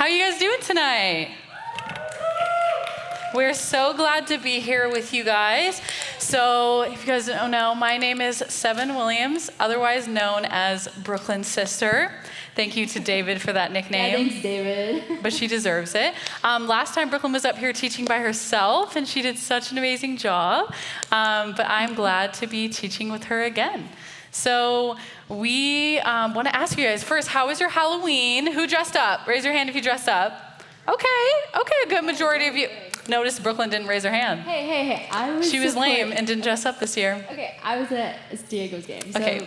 How you guys doing tonight? We're so glad to be here with you guys. So if you guys don't know, my name is Sevin Williams, otherwise known as Brooklyn's sister. Thank you to David for that nickname. Yeah, thanks, David. But she deserves it. Last time Brooklyn was up here teaching by herself, and she did such an amazing job. But I'm glad to be teaching with her again. So we want to ask you guys first, how was your Halloween? Who dressed up? Raise your hand if you dressed up. Okay, a good majority of you. Notice Brooklyn didn't raise her hand. Hey. She was lame and didn't dress up this year. Okay, I was at Diego's game. So okay,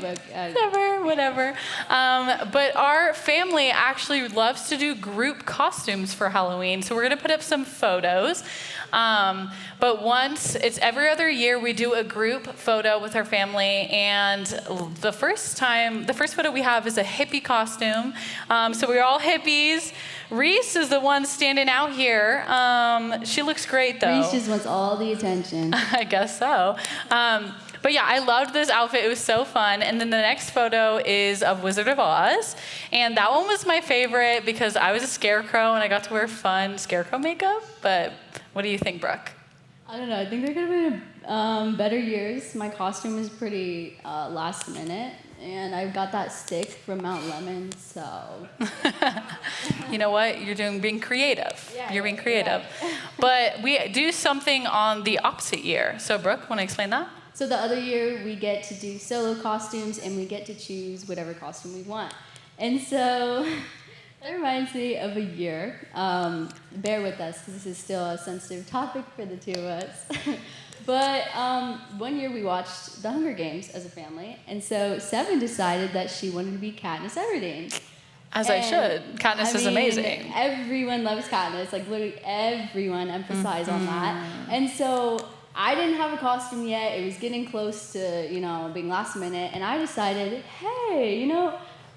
whatever. But our family actually loves to do group costumes for Halloween, so we're going to put up some photos. But it's every other year we do a group photo with our family, and the first photo we have is a hippie costume. So we're all hippies. Reese is the one standing out here. She looks great, though. Reese just wants all the attention. I guess so. But yeah, I loved this outfit. It was so fun. And then the next photo is of Wizard of Oz. And that one was my favorite because I was a scarecrow and I got to wear fun scarecrow makeup. But what do you think, Brooke? I don't know. I think there could have been better years. My costume is pretty last minute. And I got that stick from Mount Lemon, so. You know what? You're being creative. Yeah, You're being creative. Yeah. But we do something on the opposite year. So Brooke, want to explain that? So the other year, we get to do solo costumes, and we get to choose whatever costume we want. And so that reminds me of a year. Bear with us, because this is still a sensitive topic for the two of us. But one year we watched The Hunger Games as a family, and so Sevin decided that she wanted to be Katniss Everdeen. As I should. Katniss is amazing. Everyone loves Katniss. Like, literally everyone emphasized on that. And so I didn't have a costume yet. It was getting close to, being last minute, and I decided, hey,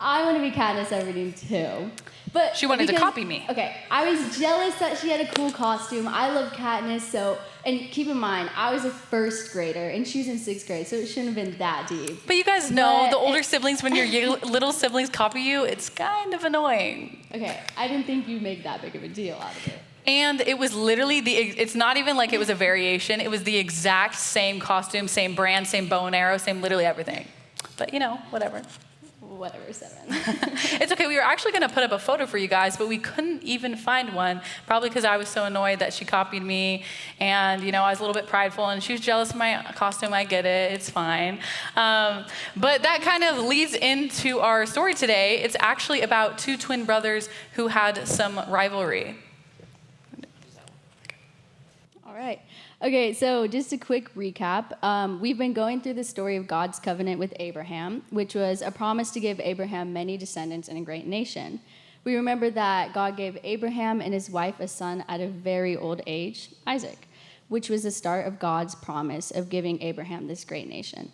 I want to be Katniss Everdeen too. But she wanted to copy me. Okay, I was jealous that she had a cool costume. I love Katniss, and keep in mind, I was a first grader, and she was in 6th grade, so it shouldn't have been that deep. But you guys know, the older siblings, when your little siblings copy you, it's kind of annoying. Okay, I didn't think you'd make that big of a deal out of it. And it was literally it's not even like it was a variation. It was the exact same costume, same brand, same bow and arrow, same literally everything. But, whatever. Whatever, Sevin. It's okay. We were actually going to put up a photo for you guys, but we couldn't even find one, probably because I was so annoyed that she copied me, and, I was a little bit prideful, and she was jealous of my costume. I get it. It's fine. But that kind of leads into our story today. It's actually about two twin brothers who had some rivalry. All right. Okay, so just a quick recap. We've been going through the story of God's covenant with Abraham, which was a promise to give Abraham many descendants and a great nation. We remember that God gave Abraham and his wife a son at a very old age, Isaac, which was the start of God's promise of giving Abraham this great nation.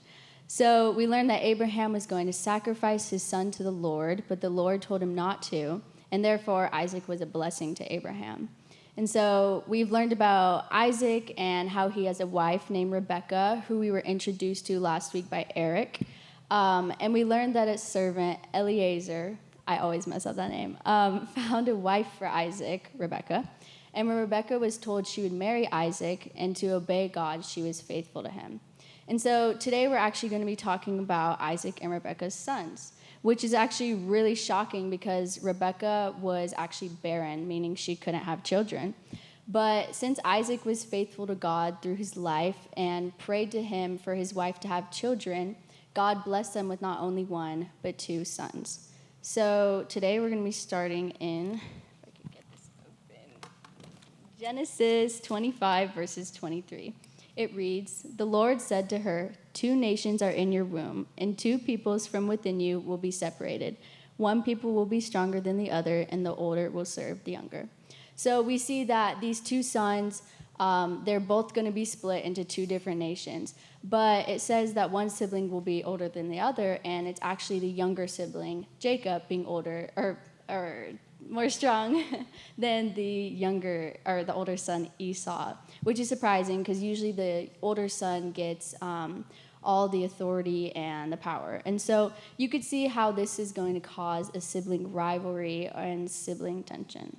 So we learned that Abraham was going to sacrifice his son to the Lord, but the Lord told him not to, and therefore Isaac was a blessing to Abraham. And so we've learned about Isaac and how he has a wife named Rebecca, who we were introduced to last week by Eric. And we learned that his servant, Eliezer, I always mess up that name, found a wife for Isaac, Rebecca. And when Rebecca was told she would marry Isaac and to obey God, she was faithful to him. And so today we're actually going to be talking about Isaac and Rebecca's sons, which is actually really shocking because Rebecca was actually barren, meaning she couldn't have children. But since Isaac was faithful to God through his life and prayed to him for his wife to have children, God blessed them with not only one, but 2 sons. So today we're going to be starting in, if I can get this open, Genesis 25, verses 23. It reads, "The Lord said to her, 2 nations are in your womb, and 2 peoples from within you will be separated. One people will be stronger than the other, and the older will serve the younger." So we see that these 2 sons, they're both going to be split into 2 different nations. But it says that one sibling will be older than the other, and it's actually the younger sibling, Jacob, being older, or more strong than the older son, Esau, which is surprising because usually the older son gets all the authority and the power. And so you could see how this is going to cause a sibling rivalry and sibling tension.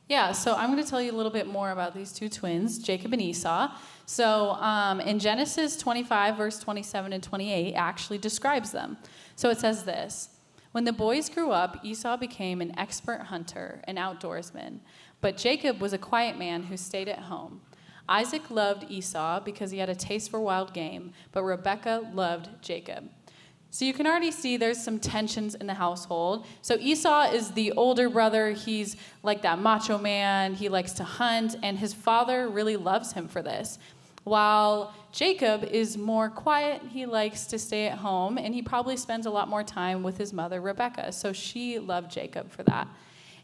Yeah, so I'm going to tell you a little bit more about these two twins, Jacob and Esau. So in Genesis 25, verse 27 and 28 actually describes them. So it says this: when the boys grew up, Esau became an expert hunter and outdoorsman, but Jacob was a quiet man who stayed at home. Isaac loved Esau because he had a taste for wild game, but Rebekah loved Jacob. So you can already see there's some tensions in the household. So Esau is the older brother. He's like that macho man. He likes to hunt, and his father really loves him for this. While Jacob is more quiet, he likes to stay at home, and he probably spends a lot more time with his mother, Rebekah. So she loved Jacob for that.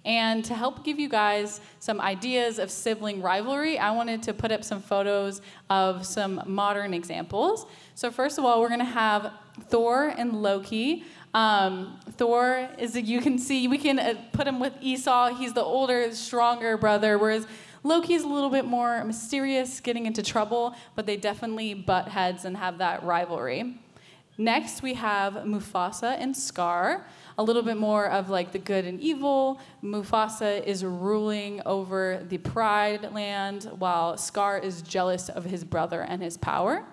And to help give you guys some ideas of sibling rivalry, I wanted to put up some photos of some modern examples. So first of all, we're going to have Thor and Loki. Thor is, you can see, we can put him with Esau. He's the older, stronger brother, whereas Loki's a little bit more mysterious, getting into trouble, but they definitely butt heads and have that rivalry. Next, we have Mufasa and Scar. A little bit more of like the good and evil. Mufasa is ruling over the Pride land, while Scar is jealous of his brother and his power.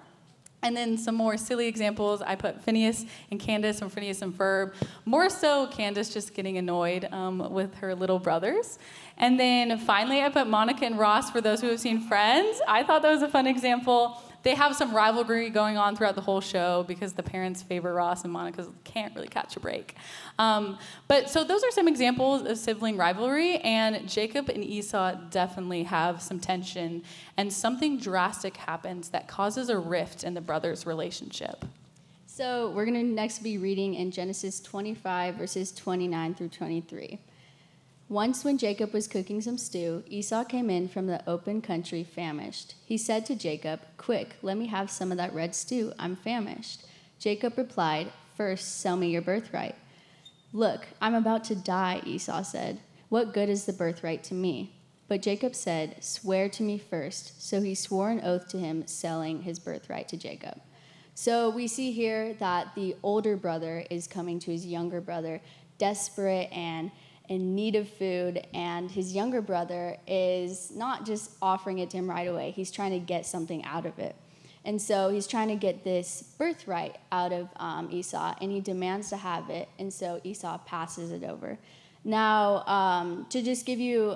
And then some more silly examples. I put Phineas and Candace from Phineas and Ferb. More so Candace just getting annoyed with her little brothers. And then finally, I put Monica and Ross for those who have seen Friends. I thought that was a fun example. They have some rivalry going on throughout the whole show because the parents favor Ross and Monica can't really catch a break. But so those are some examples of sibling rivalry, and Jacob and Esau definitely have some tension, and something drastic happens that causes a rift in the brothers' relationship. So we're going to next be reading in Genesis 25, verses 29 through 23. Once when Jacob was cooking some stew, Esau came in from the open country famished. He said to Jacob, "Quick, let me have some of that red stew. I'm famished." Jacob replied, "First, sell me your birthright." "Look, I'm about to die," Esau said. "What good is the birthright to me?" But Jacob said, "Swear to me first." So he swore an oath to him, selling his birthright to Jacob. So we see here that the older brother is coming to his younger brother, desperate and in need of food, and his younger brother is not just offering it to him right away. He's trying to get something out of it. And so he's trying to get this birthright out of Esau, and he demands to have it, and so Esau passes it over. Now, to just give you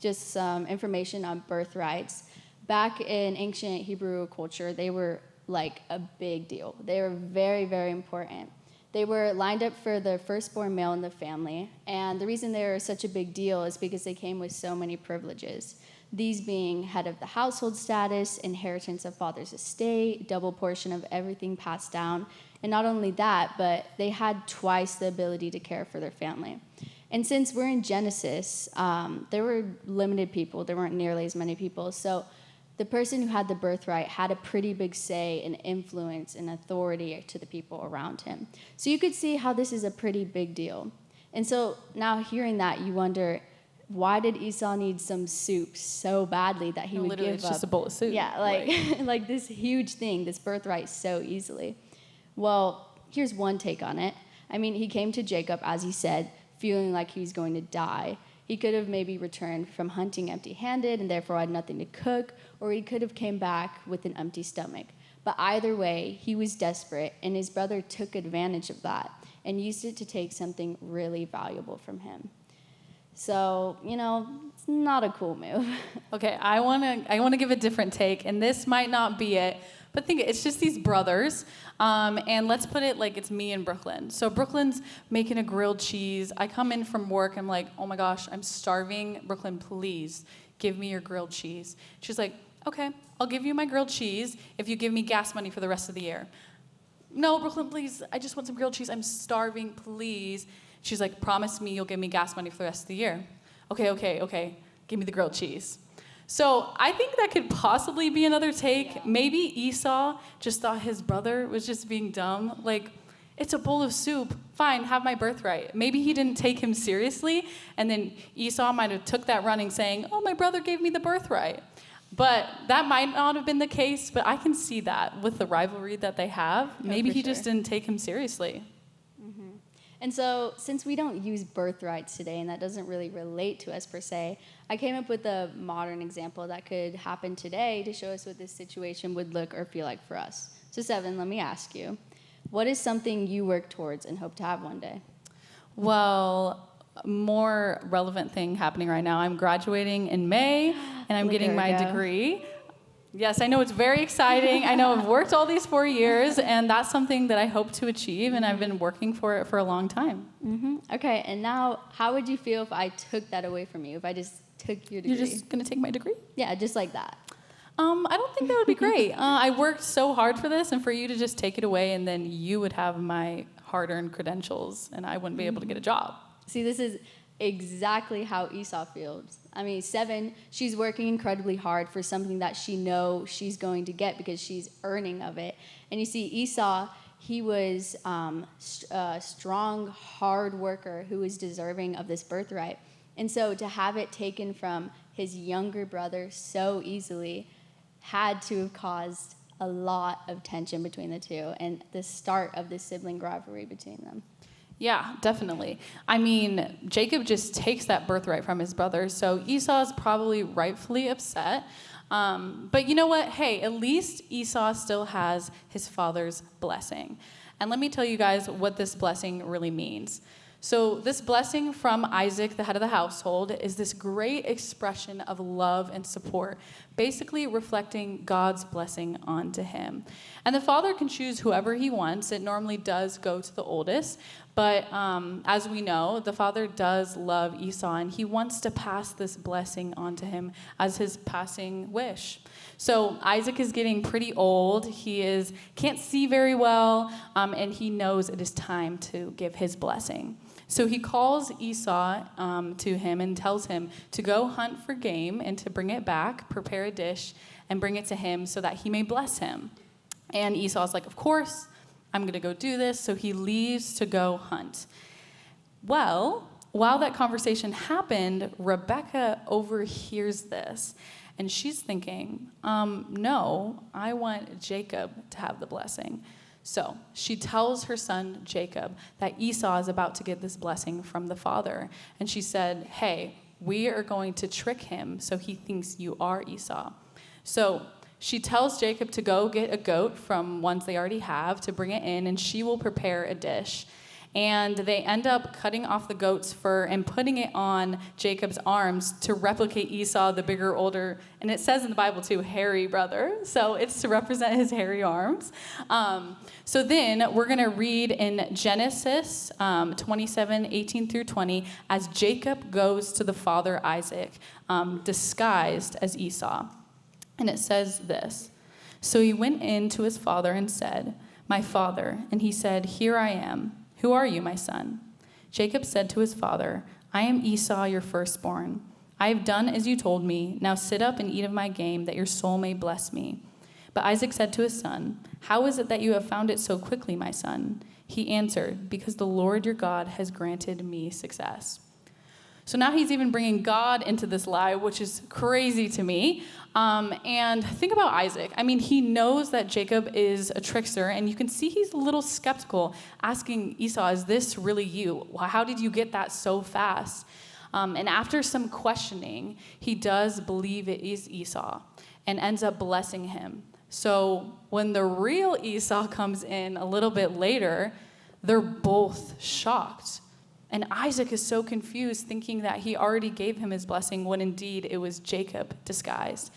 just some information on birthrights, back in ancient Hebrew culture, they were like a big deal. They were very, very important. They were lined up for the firstborn male in the family, and the reason they were such a big deal is because they came with so many privileges. These being head of the household status, inheritance of father's estate, double portion of everything passed down, and not only that, but they had twice the ability to care for their family. And since we're in Genesis, there were limited people. There weren't nearly as many people, so the person who had the birthright had a pretty big say and influence and authority to the people around him. So you could see how this is a pretty big deal. And so now hearing that, you wonder, why did Esau need some soup so badly that he would Literally, give it's up? just a bowl of soup. Yeah, like this huge thing, this birthright so easily. Well, here's one take on it. I mean, he came to Jacob, as he said, feeling like he was going to die. He could have maybe returned from hunting empty-handed and therefore had nothing to cook, or he could have came back with an empty stomach. But either way, he was desperate, and his brother took advantage of that and used it to take something really valuable from him. So, it's not a cool move. Okay, I wanna give a different take, and this might not be it, but think it's just these brothers, and let's put it like it's me in Brooklyn. So Brooklyn's making a grilled cheese. I come in from work, I'm like, oh my gosh, I'm starving. Brooklyn, please give me your grilled cheese. She's like, okay, I'll give you my grilled cheese if you give me gas money for the rest of the year. No, Brooklyn, please, I just want some grilled cheese. I'm starving, please. She's like, promise me you'll give me gas money for the rest of the year. Okay, give me the grilled cheese. So I think that could possibly be another take. Yeah. Maybe Esau just thought his brother was just being dumb. Like, it's a bowl of soup. Fine, have my birthright. Maybe he didn't take him seriously, and then Esau might have took that running saying, oh, my brother gave me the birthright. But that might not have been the case, but I can see that with the rivalry that they have. Maybe he just didn't take him seriously. And so, since we don't use birthrights today, and that doesn't really relate to us per se, I came up with a modern example that could happen today to show us what this situation would look or feel like for us. So, Sevin, let me ask you, what is something you work towards and hope to have one day? Well, more relevant thing happening right now. I'm graduating in May, and I'm getting my degree. Yes, I know it's very exciting. I know I've worked all these 4 years, and that's something that I hope to achieve, and I've been working for it for a long time. Okay, and now, how would you feel if I took that away from you, if I just took your degree? You're just going to take my degree? Yeah, just like that. I don't think that would be great. I worked so hard for this, and for you to just take it away, and then you would have my hard-earned credentials, and I wouldn't be able to get a job. See, this is exactly how Esau feels. I mean, Sevin, she's working incredibly hard for something that she knows she's going to get because she's earning of it. And you see, Esau, he was a strong, hard worker who was deserving of this birthright. And so to have it taken from his younger brother so easily had to have caused a lot of tension between the two and the start of the sibling rivalry between them. Yeah, definitely. I mean, Jacob just takes that birthright from his brother, so Esau's probably rightfully upset. But you know what? Hey, at least Esau still has his father's blessing. And let me tell you guys what this blessing really means. So this blessing from Isaac, the head of the household, is this great expression of love and support, basically reflecting God's blessing onto him. And the father can choose whoever he wants. It normally does go to the oldest. But as we know, the father does love Esau, and he wants to pass this blessing onto him as his passing wish. So Isaac is getting pretty old. He can't see very well, and he knows it is time to give his blessing. So he calls Esau to him and tells him to go hunt for game and to bring it back, prepare a dish, and bring it to him so that he may bless him. And Esau's like, of course, I'm going to go do this. So he leaves to go hunt. Well, while that conversation happened, Rebecca overhears this. And she's thinking, no, I want Jacob to have the blessing. So she tells her son Jacob that Esau is about to get this blessing from the father. And she said, hey, we are going to trick him so he thinks you are Esau. So she tells Jacob to go get a goat from ones they already have, to bring it in, and she will prepare a dish. And they end up cutting off the goat's fur and putting it on Jacob's arms to replicate Esau, the bigger, older, and it says in the Bible too, hairy brother. So it's to represent his hairy arms. So then we're going to read in Genesis 27:18-20, as Jacob goes to the father Isaac, disguised as Esau. And it says this: so he went in to his father and said, my father. And he said, here I am. Who are you, my son? Jacob said to his father, I am Esau, your firstborn. I have done as you told me. Now sit up and eat of my game, that your soul may bless me. But Isaac said to his son, how is it that you have found it so quickly, my son? He answered, because the Lord your God has granted me success. So now he's even bringing God into this lie, which is crazy to me. And think about Isaac. I mean, he knows that Jacob is a trickster, and you can see he's a little skeptical, asking Esau, is this really you? How did you get that so fast? And after some questioning, he does believe it is Esau and ends up blessing him. So when the real Esau comes in a little bit later, they're both shocked. And Isaac is so confused, thinking that he already gave him his blessing when indeed it was Jacob disguised.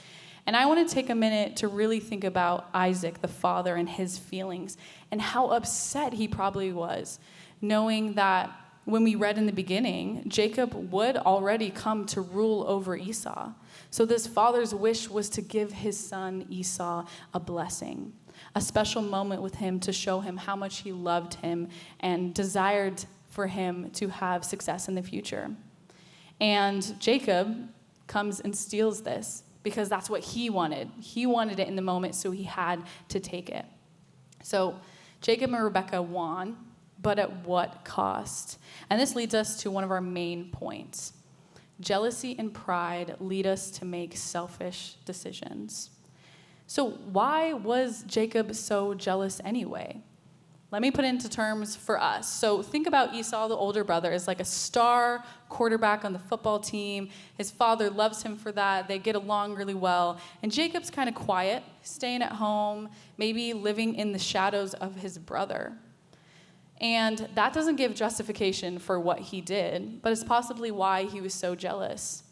And I want to take a minute to really think about Isaac, the father, and his feelings, and how upset he probably was, knowing that when we read in the beginning, Jacob would already come to rule over Esau. So this father's wish was to give his son Esau a blessing, a special moment with him to show him how much he loved him and desired for him to have success in the future. And Jacob comes and steals this because that's what he wanted. He wanted it in the moment, so he had to take it. So Jacob and Rebekah won, but at what cost? And this leads us to one of our main points. Jealousy and pride lead us to make selfish decisions. So why was Jacob so jealous anyway? Let me put it into terms for us. So think about Esau, the older brother, as like a star quarterback on the football team. His father loves him for that. They get along really well. And Jacob's kind of quiet, staying at home, maybe living in the shadows of his brother. And that doesn't give justification for what he did, but it's possibly why he was so jealous.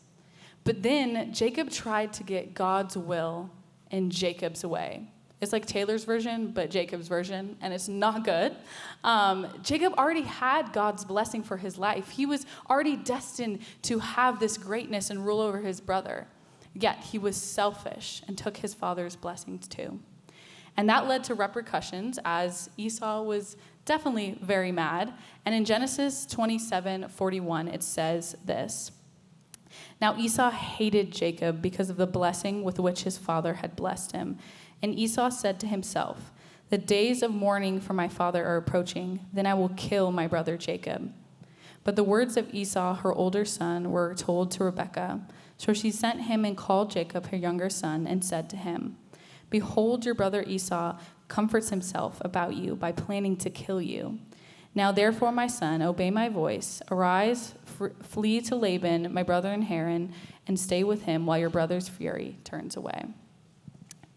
But then Jacob tried to get God's will in Jacob's way. It's like Taylor's version, but Jacob's version, and it's not good. Jacob already had God's blessing for his life. He was already destined to have this greatness and rule over his brother. Yet he was selfish and took his father's blessings too. And that led to repercussions, as Esau was definitely very mad. And in Genesis 27:41, it says this: "Now Esau hated Jacob because of the blessing with which his father had blessed him. And Esau said to himself, 'The days of mourning for my father are approaching. Then I will kill my brother Jacob.' But the words of Esau, her older son, were told to Rebekah. So she sent him and called Jacob, her younger son, and said to him, 'Behold, your brother Esau comforts himself about you by planning to kill you. Now therefore, my son, obey my voice. Arise, flee to Laban, my brother in Haran, and stay with him while your brother's fury turns away.'"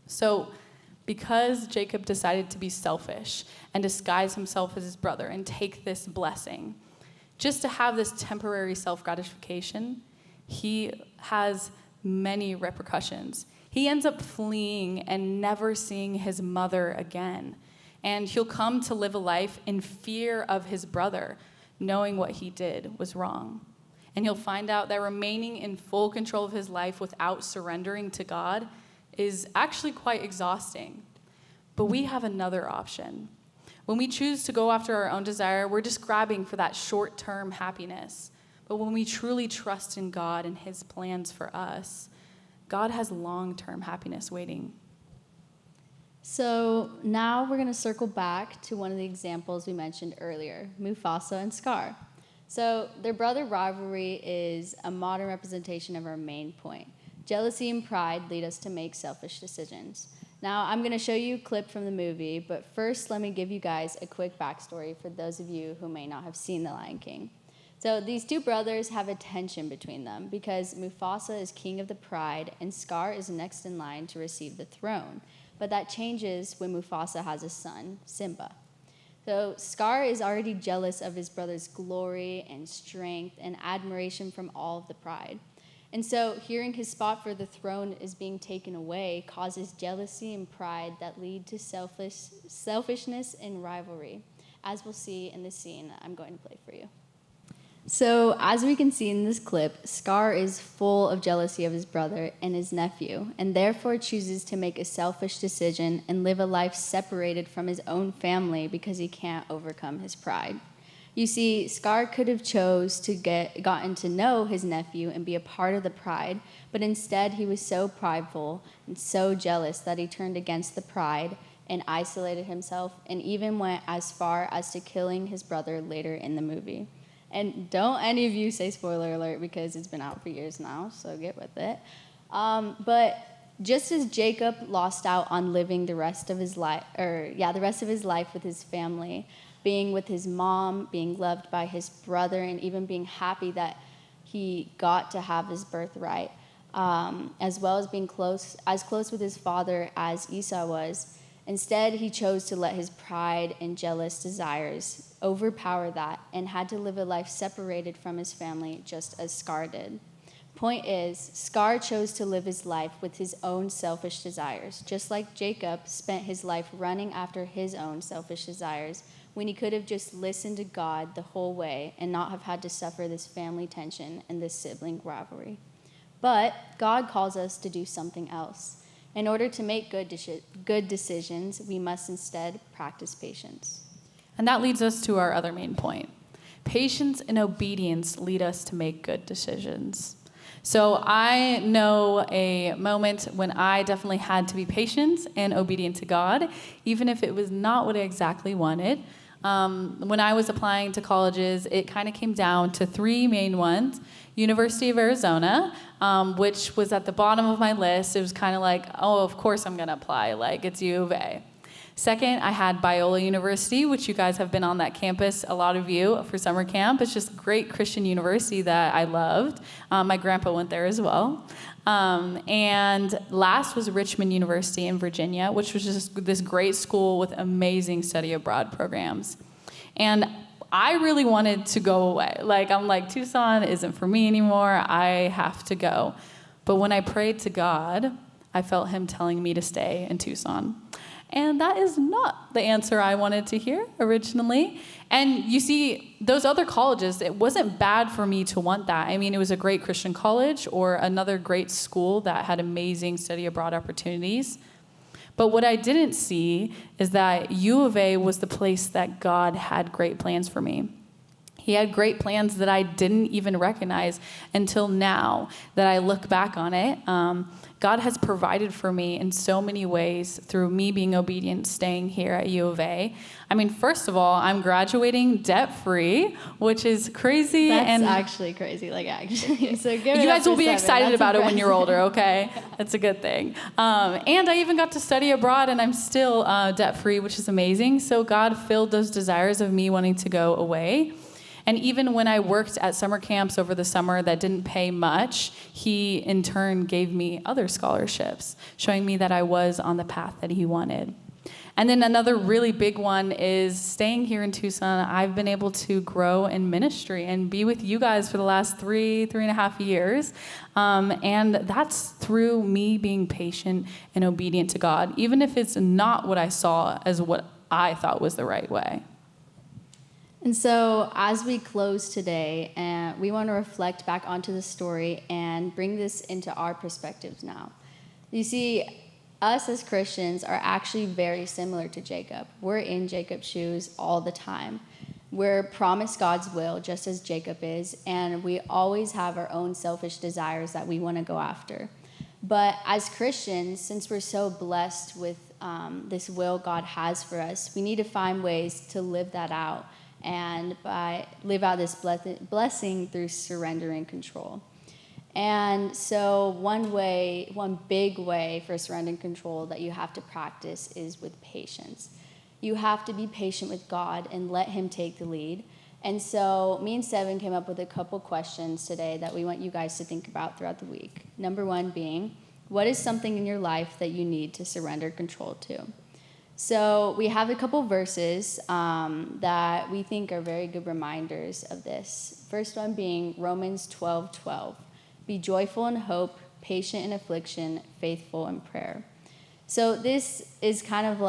So because Jacob decided to be selfish and disguise himself as his brother and take this blessing, just to have this temporary self-gratification, he has many repercussions. He ends up fleeing and never seeing his mother again. And he'll come to live a life in fear of his brother, knowing what he did was wrong. And he'll find out that remaining in full control of his life without surrendering to God is actually quite exhausting. But we have another option. When we choose to go after our own desire, we're just grabbing for that short-term happiness. But when we truly trust in God and his plans for us, God has long-term happiness waiting. So now we're going to circle back to one of the examples we mentioned earlier, Mufasa and Scar. So their brother rivalry is a modern representation of our main point. Jealousy and pride lead us to make selfish decisions. Now, I'm going to show you a clip from the movie, but first let me give you guys a quick backstory for those of you who may not have seen The Lion King. So these two brothers have a tension between them because Mufasa is king of the pride and Scar is next in line to receive the throne. But that changes when Mufasa has a son, Simba. So Scar is already jealous of his brother's glory and strength and admiration from all of the pride. And so hearing his spot for the throne is being taken away causes jealousy and pride that lead to selfishness and rivalry, as we'll see in the scene that I'm going to play for you. So as we can see in this clip, Scar is full of jealousy of his brother and his nephew, and therefore chooses to make a selfish decision and live a life separated from his own family because he can't overcome his pride. You see, Scar could have chose to gotten to know his nephew and be a part of the pride, but instead he was so prideful and so jealous that he turned against the pride and isolated himself and even went as far as to killing his brother later in the movie. And don't any of you say spoiler alert because it's been out for years now, so get with it. But just as Jacob lost out on living the rest of his life with his family, being with his mom, being loved by his brother, and even being happy that he got to have his birthright, as well as being close with his father as Esau was. Instead, he chose to let his pride and jealous desires overpower that and had to live a life separated from his family, just as Scar did. Point is, Scar chose to live his life with his own selfish desires, just like Jacob spent his life running after his own selfish desires, when he could have just listened to God the whole way and not have had to suffer this family tension and this sibling rivalry. But God calls us to do something else. In order to make good decisions, we must instead practice patience. And that leads us to our other main point. Patience and obedience lead us to make good decisions. So I know a moment when I definitely had to be patient and obedient to God, even if it was not what I exactly wanted. When I was applying to colleges, it kind of came down to three main ones. University of Arizona, which was at the bottom of my list. It was kind of like, oh, of course I'm going to apply. Like, it's U of A. Second, I had Biola University, which you guys have been on that campus, a lot of you, for summer camp. It's just a great Christian university that I loved. My grandpa went there as well. And last was Richmond University in Virginia, which was just this great school with amazing study abroad programs. And I really wanted to go away. I'm like, Tucson isn't for me anymore. I have to go. But when I prayed to God, I felt him telling me to stay in Tucson. And that is not the answer I wanted to hear originally. And you see, those other colleges, it wasn't bad for me to want that. I mean, it was a great Christian college or another great school that had amazing study abroad opportunities. But what I didn't see is that U of A was the place that God had great plans for me. He had great plans that I didn't even recognize until now that I look back on it. God has provided for me in so many ways through me being obedient, staying here at U of A. I mean, first of all, I'm graduating debt-free, which is crazy. That's actually crazy, actually. So give it you guys will be Sevin. excited That's about impressive. it when you're older, okay? That's a good thing. And I even got to study abroad, and I'm still debt-free, which is amazing. So God filled those desires of me wanting to go away. And even when I worked at summer camps over the summer that didn't pay much, he in turn gave me other scholarships, showing me that I was on the path that he wanted. And then another really big one is staying here in Tucson. I've been able to grow in ministry and be with you guys for the last three and a half years. And that's through me being patient and obedient to God, even if it's not what I saw as what I thought was the right way. And so as we close today, we want to reflect back onto the story and bring this into our perspectives now. You see, us as Christians are actually very similar to Jacob. We're in Jacob's shoes all the time. We're promised God's will, just as Jacob is, and we always have our own selfish desires that we want to go after. But as Christians, since we're so blessed with this will God has for us, we need to find ways to live that out and live out this blessing through surrender and control. And so one big way for surrender and control that you have to practice is with patience. You have to be patient with God and let him take the lead. And so me and Sevin came up with a couple questions today that we want you guys to think about throughout the week. Number one being, what is something in your life that you need to surrender control to? So we have a couple verses that we think are very good reminders of this. First one being Romans 12:12. Be joyful in hope, patient in affliction, faithful in prayer. So this is kind of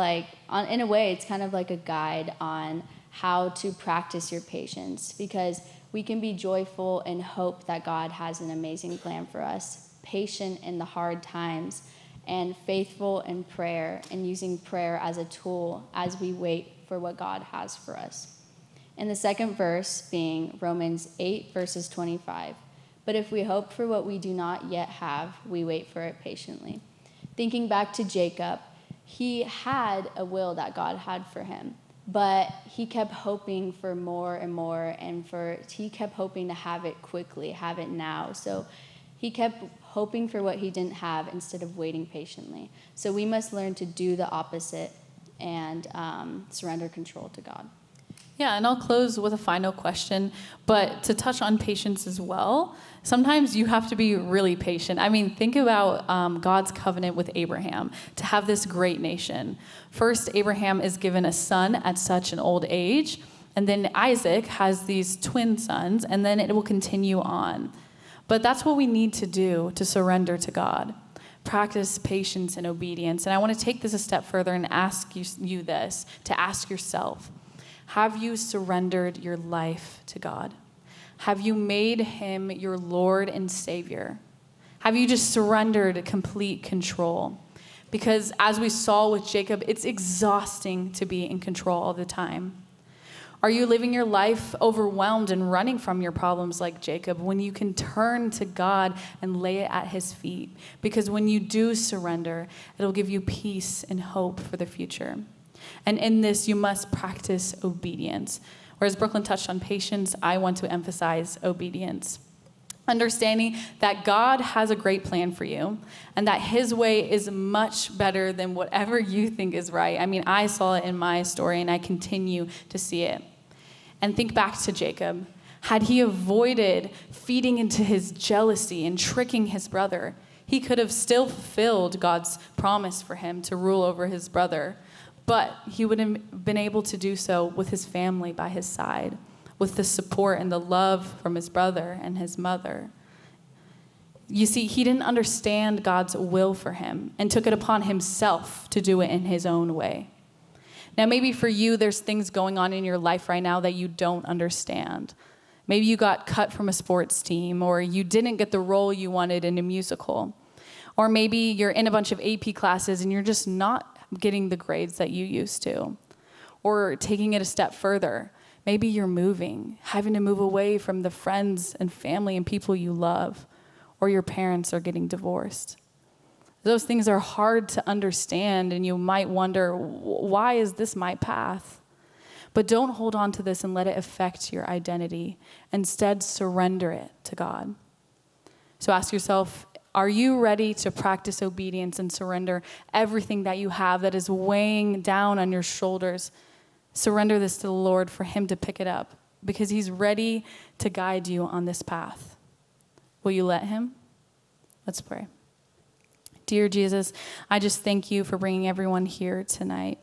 in a way, it's kind of like a guide on how to practice your patience, because we can be joyful in hope that God has an amazing plan for us, patient in the hard times, and faithful in prayer, and using prayer as a tool as we wait for what God has for us. And the second verse being Romans 8, verses 25. But if we hope for what we do not yet have, we wait for it patiently. Thinking back to Jacob, he had a will that God had for him, but he kept hoping for more and more, and he kept hoping to have it quickly, have it now. So he kept hoping for what he didn't have instead of waiting patiently. So we must learn to do the opposite and surrender control to God. Yeah, and I'll close with a final question, but to touch on patience as well, sometimes you have to be really patient. I mean, think about God's covenant with Abraham to have this great nation. First, Abraham is given a son at such an old age, and then Isaac has these twin sons, and then it will continue on. But that's what we need to do to surrender to God. Practice patience and obedience. And I want to take this a step further and ask you this, to ask yourself, have you surrendered your life to God? Have you made him your Lord and Savior? Have you just surrendered complete control? Because as we saw with Jacob, it's exhausting to be in control all the time. Are you living your life overwhelmed and running from your problems like Jacob, when you can turn to God and lay it at his feet? Because when you do surrender, it'll give you peace and hope for the future. And in this, you must practice obedience. Whereas Brooklyn touched on patience, I want to emphasize obedience. Understanding that God has a great plan for you and that his way is much better than whatever you think is right. I mean, I saw it in my story and I continue to see it. And think back to Jacob. Had he avoided feeding into his jealousy and tricking his brother, he could have still fulfilled God's promise for him to rule over his brother. But he would have been able to do so with his family by his side, with the support and the love from his brother and his mother. You see, he didn't understand God's will for him and took it upon himself to do it in his own way. Now, maybe for you, there's things going on in your life right now that you don't understand. Maybe you got cut from a sports team, or you didn't get the role you wanted in a musical. Or maybe you're in a bunch of AP classes and you're just not getting the grades that you used to. Or taking it a step further, maybe you're moving, having to move away from the friends and family and people you love. Or your parents are getting divorced. Those things are hard to understand, and you might wonder, why is this my path? But don't hold on to this and let it affect your identity. Instead, surrender it to God. So ask yourself, are you ready to practice obedience and surrender everything that you have that is weighing down on your shoulders? Surrender this to the Lord for him to pick it up, because he's ready to guide you on this path. Will you let him? Let's pray. Dear Jesus, I just thank you for bringing everyone here tonight.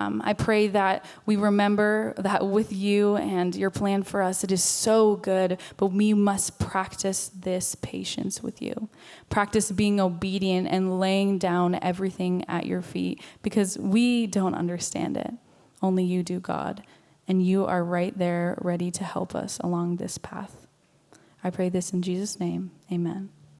I pray that we remember that with you and your plan for us, it is so good, but we must practice this patience with you. Practice being obedient and laying down everything at your feet, because we don't understand it. Only you do, God, and you are right there ready to help us along this path. I pray this in Jesus' name. Amen.